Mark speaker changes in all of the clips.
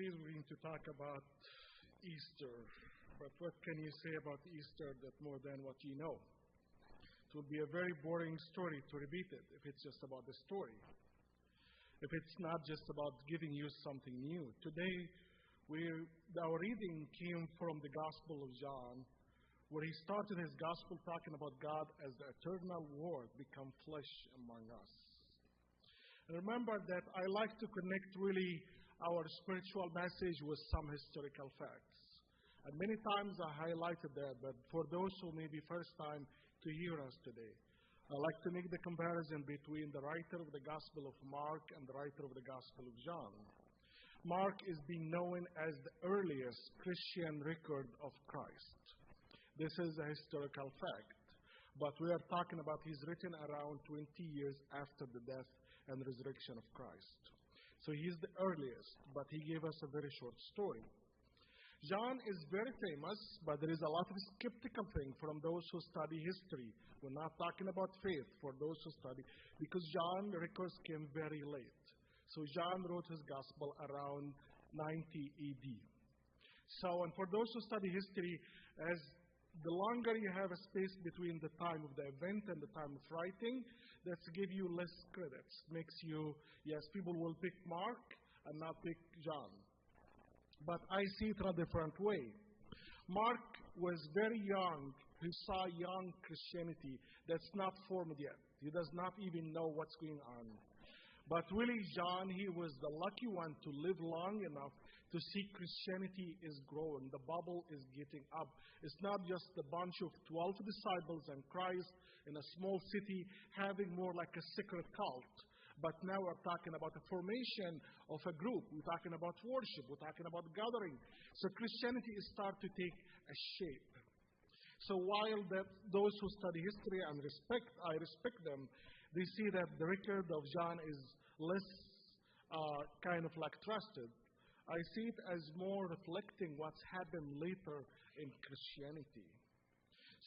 Speaker 1: series we're going to talk about Easter. But what can you say about Easter that more than what you know? It will be a very boring story to repeat it if it's just about the story. If it's not just about giving you something new. Today, our reading came from the Gospel of John, where he started his Gospel talking about God as the eternal Word become flesh among us. And remember that I like to connect really our spiritual message with some historical facts. And many times I highlighted that, but for those who may be first time to hear us today, I like to make the comparison between the writer of the Gospel of Mark and the writer of the Gospel of John. Mark is being known as the earliest Christian record of Christ. This is a historical fact, but we are talking about he's written around 20 years after the death and resurrection of Christ. So he's the earliest, but he gave us a very short story. John is very famous, but there is a lot of skeptical thing from those who study history. We're not talking about faith for those who study, because John records came very late. So John wrote his gospel around 90 AD. So, and for those who study history, as the longer you have a space between the time of the event and the time of writing, that's give you less credits. Makes you, yes, people will pick Mark and not pick John. But I see it in a different way. Mark was very young. He saw young Christianity that's not formed yet. He does not even know what's going on. But really, John, he was the lucky one to live long enough to see Christianity is growing. The bubble is getting up. It's not just a bunch of 12 disciples and Christ in a small city having more like a secret cult. But now we're talking about the formation of a group. We're talking about worship. We're talking about gathering. So Christianity is starting to take a shape. So while those who study history and I respect them, they see that the record of John is less kind of like trusted. I see it as more reflecting what's happened later in Christianity.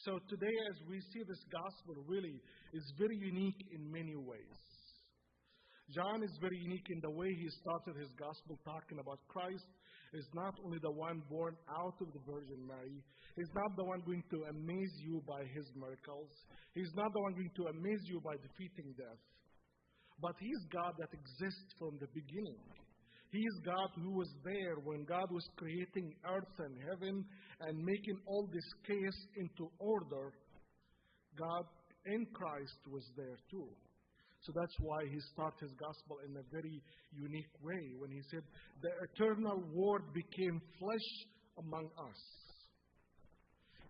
Speaker 1: So today, as we see this gospel really is very unique in many ways. John is very unique in the way he started his gospel talking about Christ is not only the one born out of the Virgin Mary. He's not the one going to amaze you by his miracles. He's not the one going to amaze you by defeating death. But he's God that exists from the beginning. He is God who was there when God was creating earth and heaven and making all this chaos into order. God in Christ was there too. So that's why he started his gospel in a very unique way when he said, the eternal Word became flesh among us.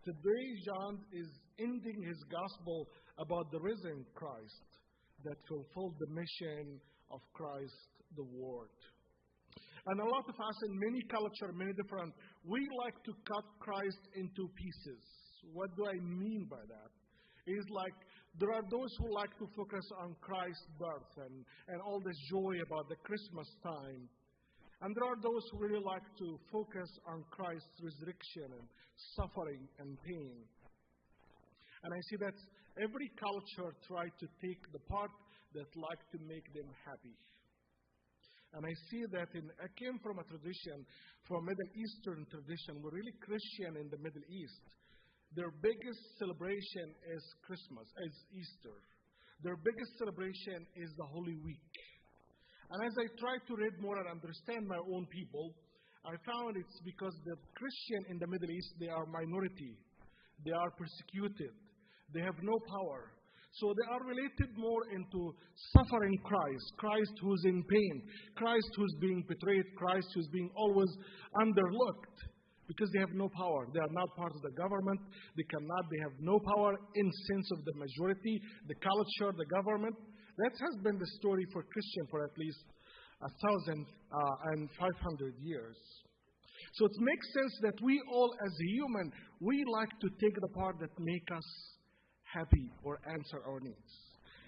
Speaker 1: Today, John is ending his gospel about the risen Christ that fulfilled the mission of Christ, the Word. And a lot of us in many cultures, many different, we like to cut Christ into pieces. What do I mean by that? It's like there are those who like to focus on Christ's birth and all this joy about the Christmas time. And there are those who really like to focus on Christ's resurrection and suffering and pain. And I see that every culture tries to take the part that like to make them happy. And I see that I came from a tradition, from a Middle Eastern tradition. We're really Christian in the Middle East. Their biggest celebration is Christmas, is Easter. Their biggest celebration is the Holy Week. And as I try to read more and understand my own people, I found it's because the Christian in the Middle East, they are minority. They are persecuted. They have no power. So they are related more into suffering Christ, Christ who's in pain, Christ who's being betrayed, Christ who's being always underlooked. Because they have no power. They are not part of the government. They have no power in sense of the majority, the culture, the government. That has been the story for Christian for at least 1,500 years. So it makes sense that we all as a human, we like to take the part that make us happy or answer our needs.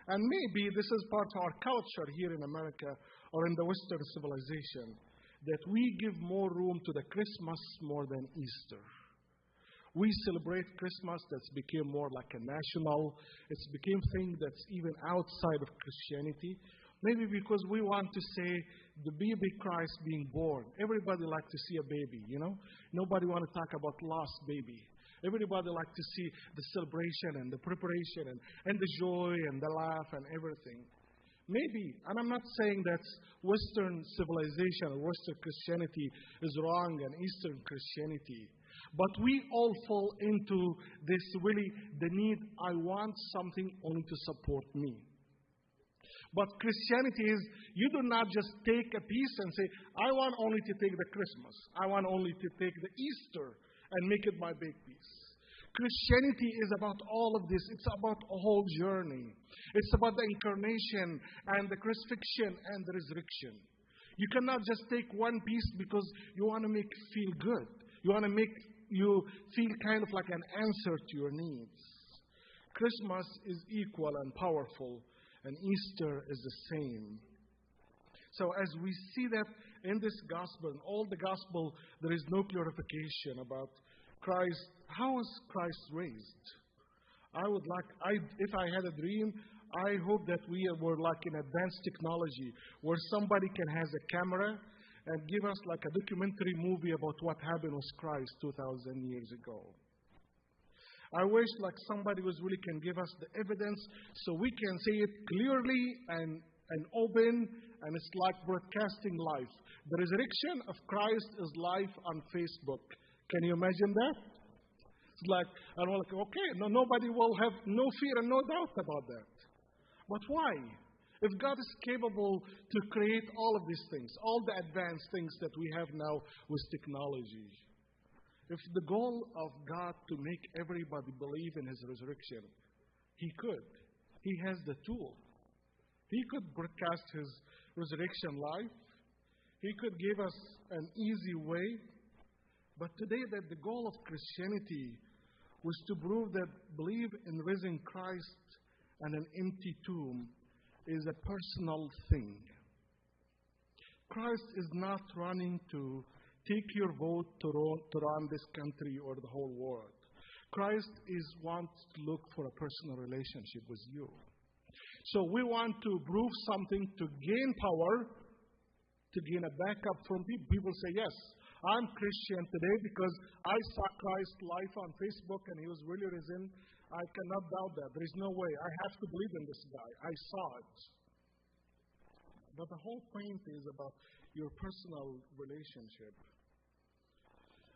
Speaker 1: And maybe this is part of our culture here in America or in the Western civilization, that we give more room to the Christmas more than Easter. We celebrate Christmas that's became more like a national, it's became thing that's even outside of Christianity. Maybe because we want to say the baby Christ being born. Everybody like to see a baby, you know. Nobody want to talk about lost baby. Everybody like to see the celebration and the preparation and the joy and the laugh and everything. Maybe, and I'm not saying that Western civilization or Western Christianity is wrong and Eastern Christianity. But we all fall into this really, the need, I want something only to support me. But Christianity is, you do not just take a piece and say, I want only to take the Christmas. I want only to take the Easter and make it my big piece. Christianity is about all of this. It's about a whole journey. It's about the incarnation and the crucifixion and the resurrection. You cannot just take one piece because you want to make you feel good. You want to make you feel kind of like an answer to your needs. Christmas is equal and powerful, and Easter is the same. So as we see that in this gospel, in all the gospel, there is no clarification about Christ. How is Christ raised? If I had a dream, I hope that we were like in advanced technology where somebody can have a camera and give us like a documentary movie about what happened with Christ 2,000 years ago. I wish like somebody really can give us the evidence so we can see it clearly and open, and it's like broadcasting live. The resurrection of Christ is live on Facebook. Can you imagine that? It's like, and we're like, okay, nobody will have no fear and no doubt about that. But why? If God is capable to create all of these things, all the advanced things that we have now with technology, if the goal of God to make everybody believe in His resurrection, He could. He has the tool. He could broadcast His resurrection live. He could give us an easy way. But today, that the goal of Christianity was to prove that believe in risen Christ and an empty tomb is a personal thing. Christ is not running to take your vote to run this country or the whole world. Christ wants to look for a personal relationship with you. So we want to prove something to gain power, to gain a backup from people. People say, yes, I'm Christian today because I saw Christ live on Facebook and He was really risen. I cannot doubt that. There is no way. I have to believe in this guy. I saw it. But the whole point is about your personal relationship.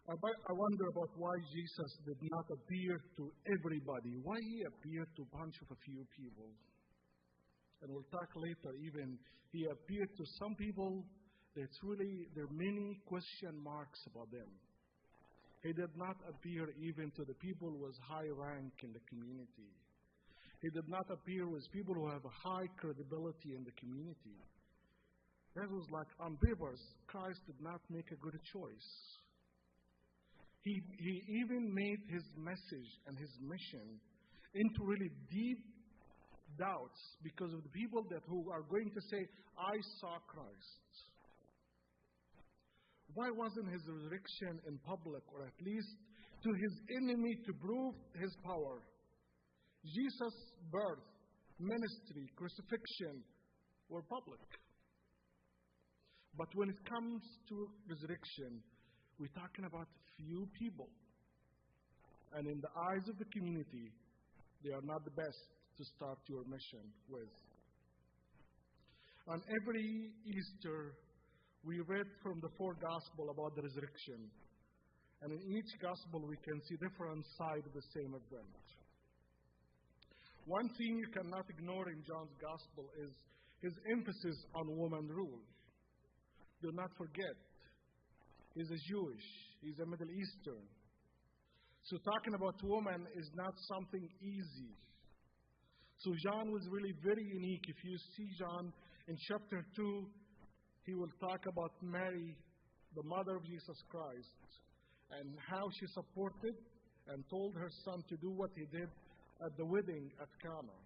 Speaker 1: I wonder about why Jesus did not appear to everybody. Why He appeared to a bunch of a few people. And we'll talk later even. He appeared to some people that's really, there are many question marks about them. He did not appear even to the people with high rank in the community. He did not appear with people who have a high credibility in the community. That was like on papers, Christ did not make a good choice. He even made His message and His mission into really deep doubts because of the people who are going to say, I saw Christ. Why wasn't His resurrection in public, or at least to His enemy to prove His power? Jesus' birth, ministry, crucifixion were public. But when it comes to resurrection, we're talking about few people. And in the eyes of the community, they are not the best to start your mission with. On every Easter, we read from the four Gospels about the resurrection. And in each Gospel, we can see different side of the same event. One thing you cannot ignore in John's Gospel is his emphasis on woman rule. Do not forget, he's a Jewish, he's a Middle Eastern. So talking about woman is not something easy. So John was really very unique. If you see John in chapter 2, he will talk about Mary, the mother of Jesus Christ, and how she supported and told her son to do what he did at the wedding at Cana,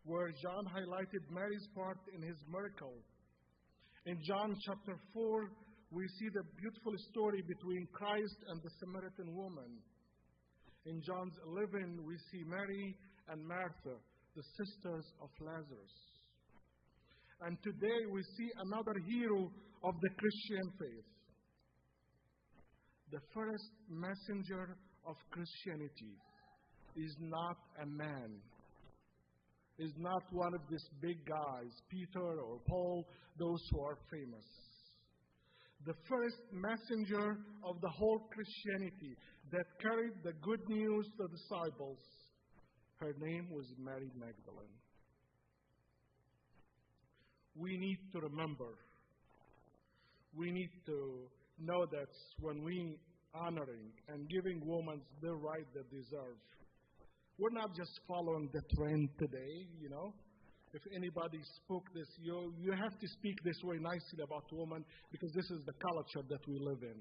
Speaker 1: where John highlighted Mary's part in his miracle. In John chapter 4, we see the beautiful story between Christ and the Samaritan woman. In John 11, we see Mary and Martha, the sisters of Lazarus. And today we see another hero of the Christian faith. The first messenger of Christianity is not a man, is not one of these big guys, Peter or Paul, those who are famous. The first messenger of the whole Christianity that carried the good news to the disciples, her name was Mary Magdalene. We need to remember, we need to know that when we honoring and giving women the right that they deserve, we're not just following the trend today, you know. If anybody spoke this, you have to speak this way nicely about women because this is the culture that we live in.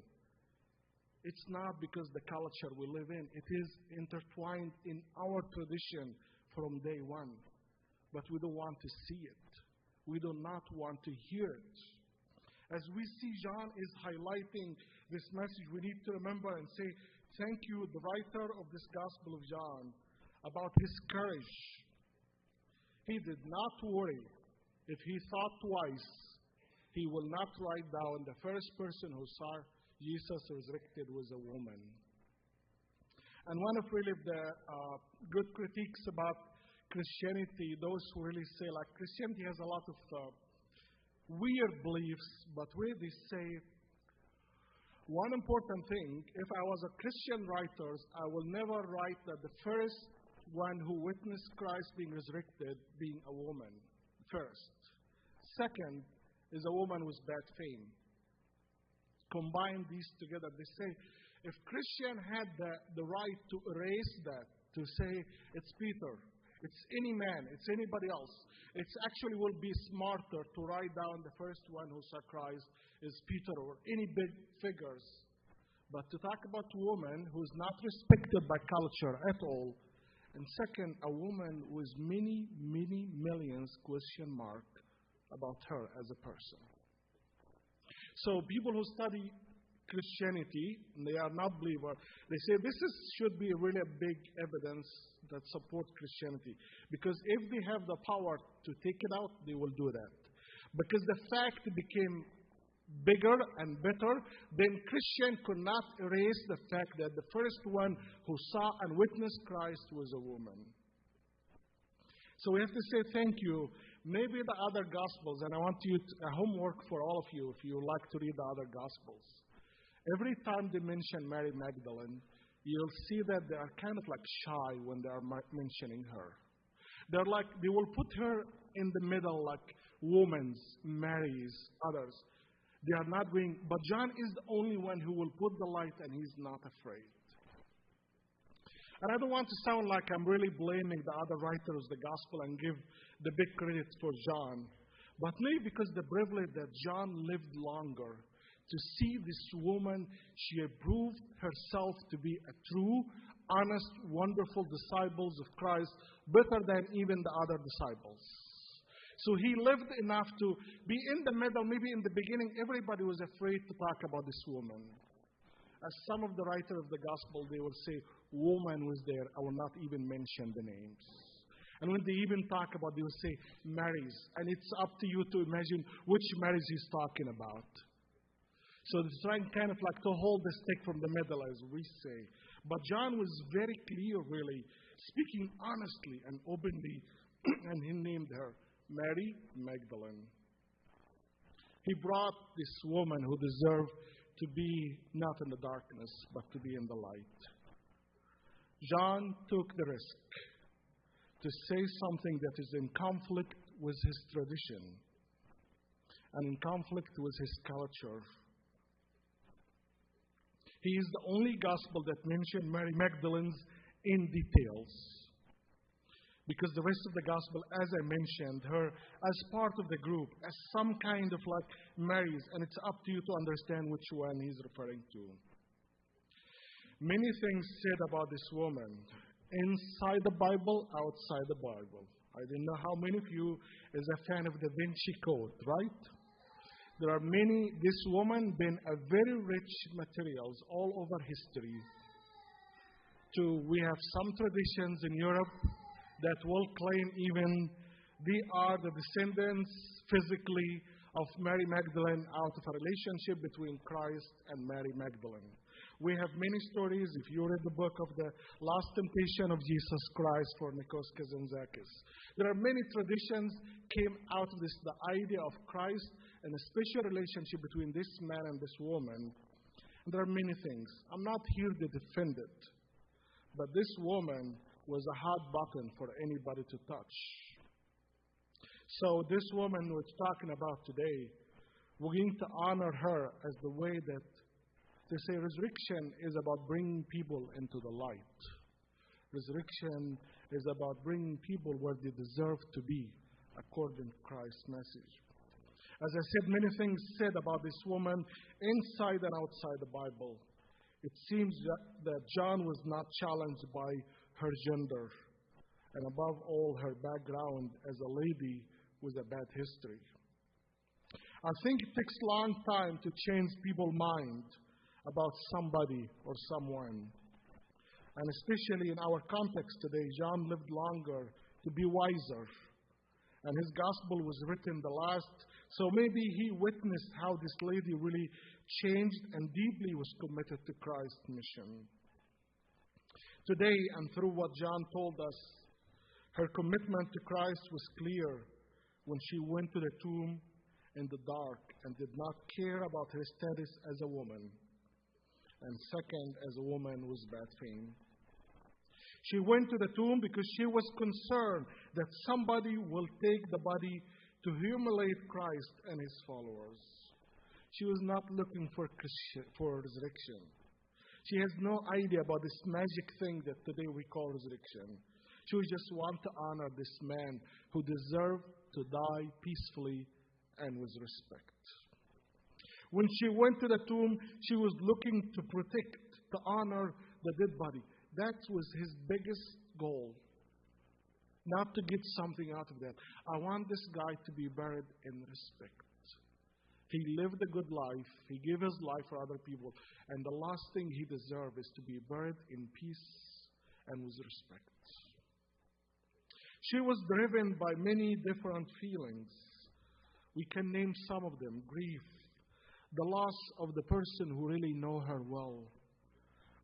Speaker 1: It's not because the culture we live in. It is intertwined in our tradition from day one. But we don't want to see it. We do not want to hear it. As we see John is highlighting this message, we need to remember and say, thank you, the writer of this Gospel of John, about his courage. He did not worry. If he thought twice, he will not write down the first person who saw Jesus resurrected was a woman. And one of really the good critiques about Christianity, those who really say like Christianity has a lot of weird beliefs, but where they say one important thing, if I was a Christian writer, I will never write that the first one who witnessed Christ being resurrected being a woman, first. Second is a woman with bad fame. Combine these together, they say, if Christian had the right to erase that, to say it's Peter, it's any man, it's anybody else, it actually will be smarter to write down the first one who saw Christ is Peter or any big figures. But to talk about a woman who is not respected by culture at all, and second, a woman with many, many millions question mark about her as a person. So people who study Christianity, and they are not believers, they say this should be really a big evidence that supports Christianity. Because if they have the power to take it out, they will do that. Because the fact became bigger and better, then Christian could not erase the fact that the first one who saw and witnessed Christ was a woman. So we have to say thank you. Maybe the other Gospels, and I want you a homework for all of you if you like to read the other Gospels. Every time they mention Mary Magdalene, you'll see that they are kind of like shy when they are mentioning her. They're like, they will put her in the middle like women's, Mary's, others. They are not going, but John is the only one who will put the light and he's not afraid. And I don't want to sound like I'm really blaming the other writers of the gospel and give the big credit for John. But maybe because the privilege that John lived longer to see this woman, she proved herself to be a true, honest, wonderful disciple of Christ, better than even the other disciples. So he lived enough to be in the middle. Maybe in the beginning, everybody was afraid to talk about this woman. As some of the writers of the gospel, they will say, woman was there. I will not even mention the names. And when they even talk about, they will say, Marys. And it's up to you to imagine which Marys he's talking about. So they're trying kind of like to hold the stick from the middle, as we say. But John was very clear, really, speaking honestly and openly, and he named her Mary Magdalene. He brought this woman who deserved to be not in the darkness, but to be in the light. John took the risk to say something that is in conflict with his tradition and in conflict with his culture. He is the only gospel that mentioned Mary Magdalene's in details. Because the rest of the gospel, as I mentioned, her as part of the group, as some kind of like Marys, and it's up to you to understand which one he's referring to. Many things said about this woman, inside the Bible, outside the Bible. I don't know how many of you is a fan of the Da Vinci Code, right? There are many, this woman been a very rich materials all over history. We have some traditions in Europe that will claim even They are the descendants physically of Mary Magdalene out of a relationship between Christ and Mary Magdalene. We have many stories. If you read the book of the last temptation of Jesus Christ for Nicodemus and Zacchaeus, there are many traditions came out of this, the idea of Christ and a special relationship between this man and this woman. And there are many things. I'm not here to defend it, but this woman was a hot button for anybody to touch. So this woman we're talking about today, we're going to honor her as the way that they say resurrection is about bringing people into the light. Resurrection is about bringing people where they deserve to be, according to Christ's message. As I said, many things said about this woman inside and outside the Bible. It seems that John was not challenged by her gender, and above all, her background as a lady with a bad history. I think it takes a long time to change people's mind about somebody or someone. And especially in our context today, John lived longer to be wiser. And his gospel was written the last. So maybe he witnessed how this lady really changed and deeply was committed to Christ's mission. Today, and through what John told us, her commitment to Christ was clear when she went to the tomb in the dark and did not care about her status as a woman. And second, as a woman with bad fame. She went to the tomb because she was concerned that somebody will take the body to humiliate Christ and his followers. She was not looking for resurrection. She has no idea about this magic thing that today we call resurrection. She would just want to honor this man who deserved to die peacefully and with respect. When she went to the tomb, she was looking to protect, to honor the dead body. That was his biggest goal. Not to get something out of that. I want this guy to be buried in respect. He lived a good life. He gave his life for other people. And the last thing he deserves is to be buried in peace and with respect. She was driven by many different feelings. We can name some of them. Grief, the loss of the person who really know her well.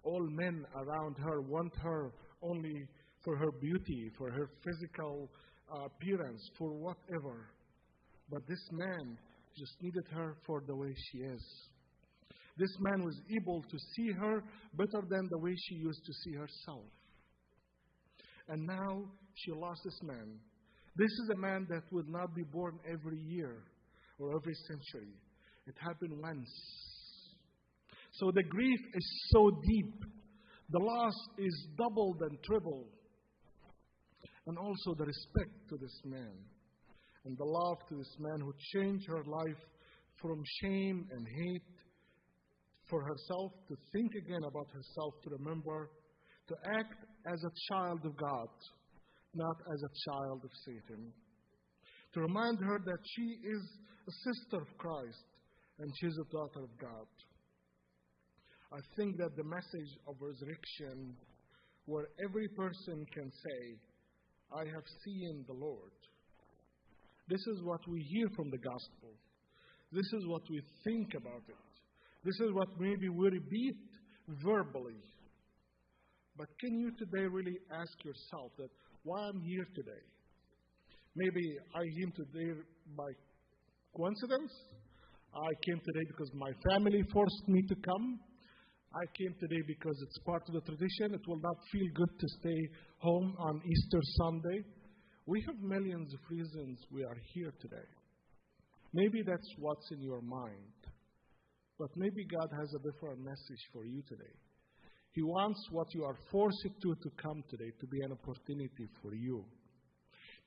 Speaker 1: All men around her want her only for her beauty, for her physical appearance, for whatever. But this man just needed her for the way she is. This man was able to see her better than the way she used to see herself. And now she lost this man. This is a man that would not be born every year or every century. It happened once. So the grief is so deep. The loss is doubled and tripled. And also the respect to this man. And the love to this man who changed her life from shame and hate for herself to think again about herself, to remember, to act as a child of God, not as a child of Satan. To remind her that she is a sister of Christ and she's a daughter of God. I think that the message of resurrection, where every person can say, I have seen the Lord. This is what we hear from the gospel. This is what we think about it. This is what maybe we repeat verbally. But can you today really ask yourself that why I'm here today? Maybe I came today by coincidence. I came today because my family forced me to come. I came today because it's part of the tradition. It will not feel good to stay home on Easter Sunday. We have millions of reasons we are here today. Maybe that's what's in your mind. But maybe God has a different message for you today. He wants what you are forced to come today to be an opportunity for you.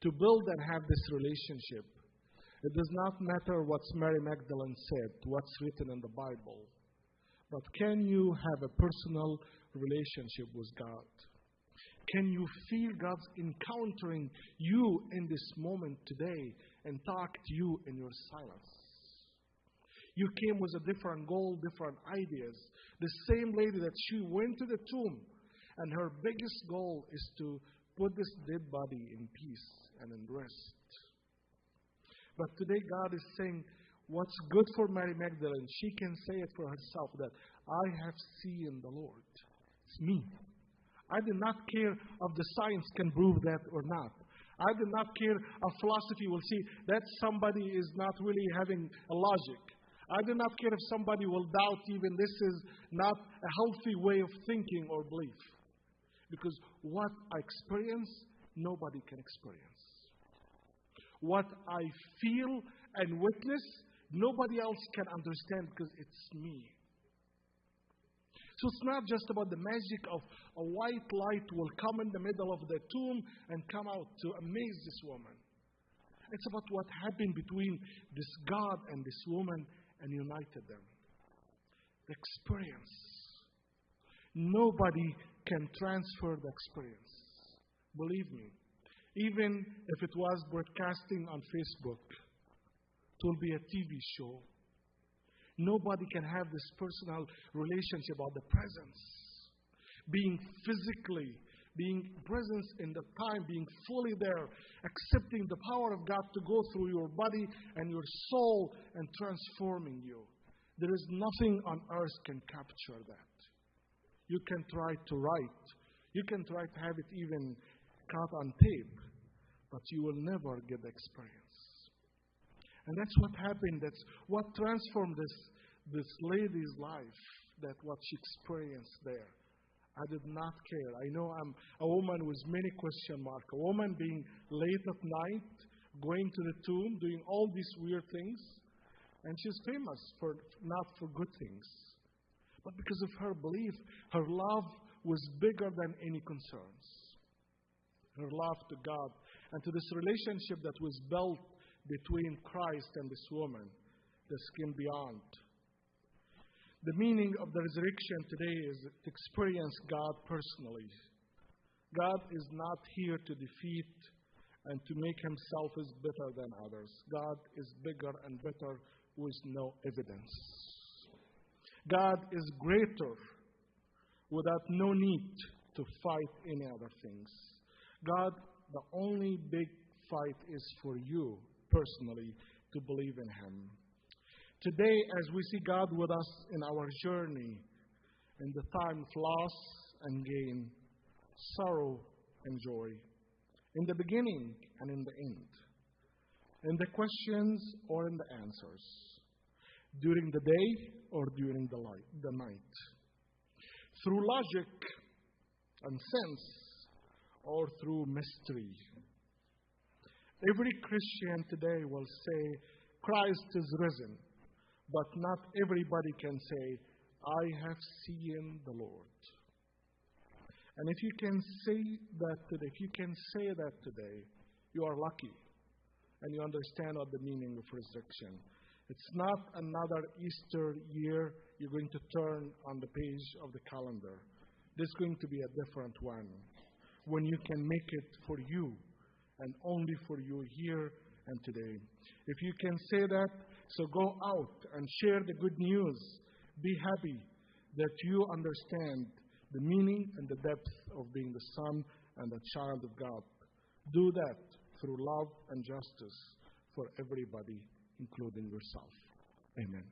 Speaker 1: To build and have this relationship. It does not matter what Mary Magdalene said, what's written in the Bible. But can you have a personal relationship with God? Can you feel God's encountering you in this moment today and talk to you in your silence? You came with a different goal, different ideas. The same lady that she went to the tomb, and her biggest goal is to put this dead body in peace and in rest. But today God is saying, what's good for Mary Magdalene, she can say it for herself, that I have seen the Lord. It's me. I do not care if the science can prove that or not. I do not care if philosophy will see that somebody is not really having a logic. I do not care if somebody will doubt even this is not a healthy way of thinking or belief. Because what I experience, nobody can experience. What I feel and witness, nobody else can understand because it's me. So it's not just about the magic of a white light will come in the middle of the tomb and come out to amaze this woman. It's about what happened between this God and this woman and united them. The experience. Nobody can transfer the experience. Believe me. Even if it was broadcasting on Facebook, it will be a TV show. Nobody can have this personal relationship about the presence. Being physically, being present in the time, being fully there, accepting the power of God to go through your body and your soul and transforming you. There is nothing on earth can capture that. You can try to write. You can try to have it even cut on tape, but you will never get the experience. And that's what happened. That's what transformed this lady's life, that what she experienced there. I did not care. I know I'm a woman with many question marks. A woman being late at night, going to the tomb, doing all these weird things. And she's famous for not for good things. But because of her belief, her love was bigger than any concerns. Her love to God and to this relationship that was built between Christ and this woman, the skin beyond. The meaning of the resurrection today is to experience God personally. God is not here to defeat and to make himself as better than others. God is bigger and better with no evidence. God is greater without no need to fight any other things. God, the only big fight is for you personally to believe in him. Today, as we see God with us in our journey, in the time of loss and gain, sorrow and joy, in the beginning and in the end, in the questions or in the answers, during the day or during the night, through logic and sense or through mystery. Every Christian today will say, Christ is risen. But not everybody can say, I have seen the Lord. And if you can say that today, you are lucky. And you understand what the meaning of resurrection. It's not another Easter year you're going to turn on the page of the calendar. This is going to be a different one. When you can make it for you and only for you here and today. If you can say that, so go out and share the good news. Be happy that you understand the meaning and the depth of being the son and the child of God. Do that through love and justice for everybody, including yourself. Amen.